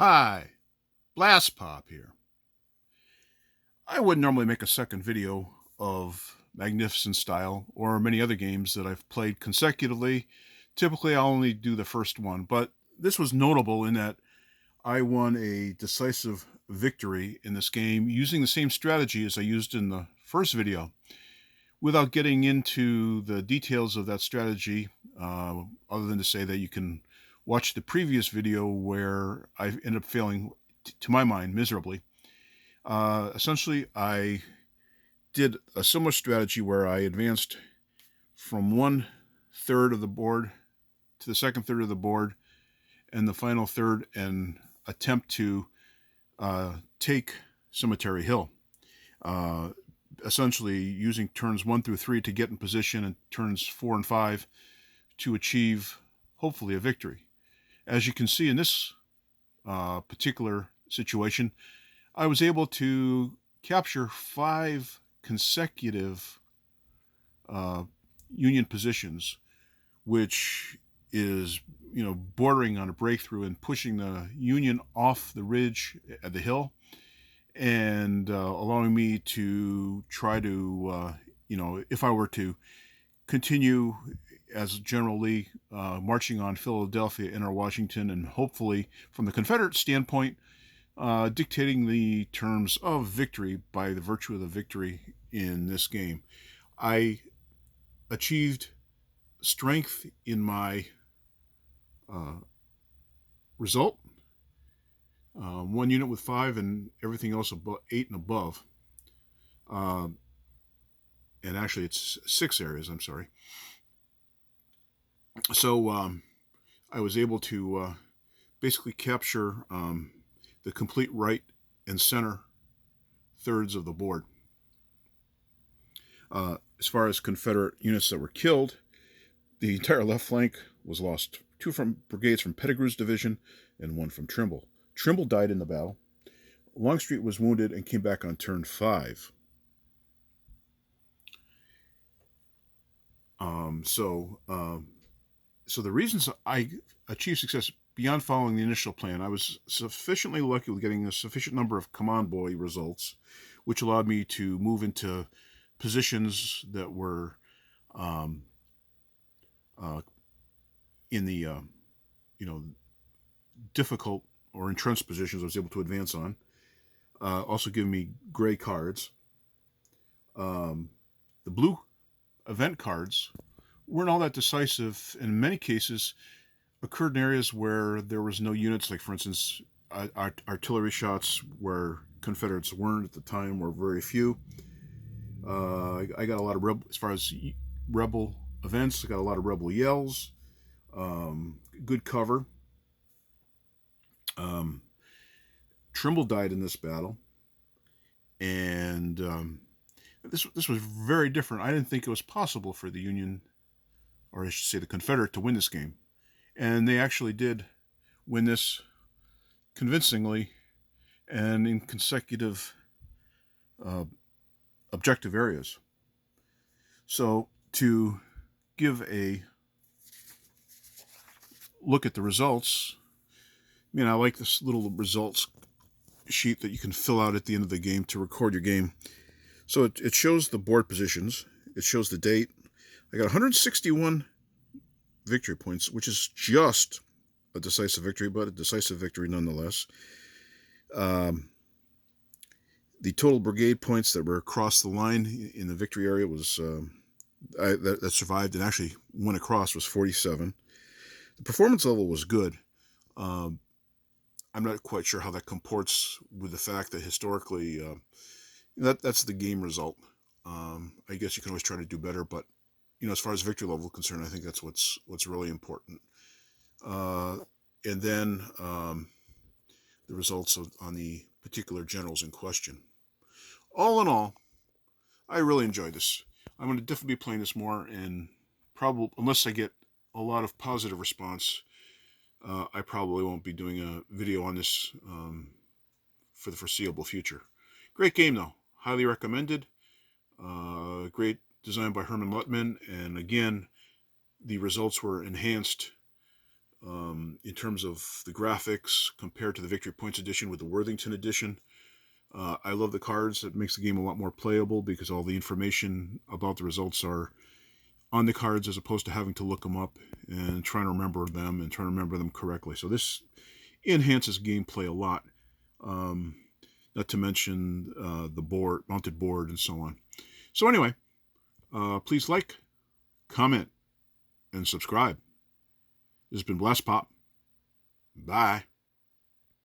Hi, Blastpop here. I wouldn't normally make a second video of Magnificent Style or many other games that I've played consecutively. Typically, I'll only do the first one, but this was notable in that I won a decisive victory in this game using the same strategy as I used in the first video. Without getting into the details of that strategy, other than to say that you can watch the previous video where I ended up failing, to my mind, miserably. Essentially, I did a similar strategy where I advanced from 1/3 of the board to the second third of the board and the final third and attempt to take Cemetery Hill. Essentially using turns 1 through 3 to get in position and turns 4 and 5 to achieve, hopefully, a victory. As you can see in this particular situation, I was able to capture 5 consecutive Union positions, which is, bordering on a breakthrough and pushing the Union off the ridge at the hill and allowing me to try to, if I were to continue as General Lee marching on Philadelphia, enter Washington, and hopefully, from the Confederate standpoint, dictating the terms of victory by the virtue of the victory in this game. I achieved strength in my result. 1 unit with 5 and everything else above 8 and above. And actually it's 6 areas, I'm sorry. So I was able to basically capture the complete right and center thirds of the board. As far as Confederate units that were killed, the entire left flank was lost. 2 brigades from Pettigrew's division and 1 from Trimble. Trimble died in the battle. Longstreet was wounded and came back on turn 5. So the reasons I achieved success beyond following the initial plan, I was sufficiently lucky with getting a sufficient number of command boy results, which allowed me to move into positions that were in the difficult or entrenched positions I was able to advance on. Also giving me gray cards. The blue event cards weren't all that decisive. In many cases, occurred in areas where there was no units, like, for instance, artillery shots where Confederates weren't at the time, were very few. I got a lot of as far as rebel events, I got a lot of rebel yells, good cover. Trimble died in this battle, and this was very different. I didn't think it was possible for the Union, or I should say the Confederate, to win this game. And they actually did win this convincingly and in consecutive objective areas. So to give a look at the results, I like this little results sheet that you can fill out at the end of the game to record your game. So it shows the board positions. It shows the date. I got 161 victory points, which is just a decisive victory, but a decisive victory nonetheless. The total brigade points that were across the line in the victory area was that survived and actually went across was 47. The performance level was good. I'm not quite sure how that comports with the fact that historically that's the game result. I guess you can always try to do better, but as far as victory level is concerned, I think that's what's really important. And then the results on the particular generals in question. All in all, I really enjoyed this. I'm going to definitely be playing this more, and probably, unless I get a lot of positive response, I probably won't be doing a video on this for the foreseeable future. Great game, though. Highly recommended. Great design by Herman Luttman, and again, the results were enhanced in terms of the graphics compared to the Victory Points edition with the Worthington edition. I love the cards. It makes the game a lot more playable because all the information about the results are on the cards as opposed to having to look them up and trying to remember them and trying to remember them correctly. So this enhances gameplay a lot. Not to mention the board, mounted board, and so on. So anyway, please like, comment, and subscribe. This has been Blastpop. Bye.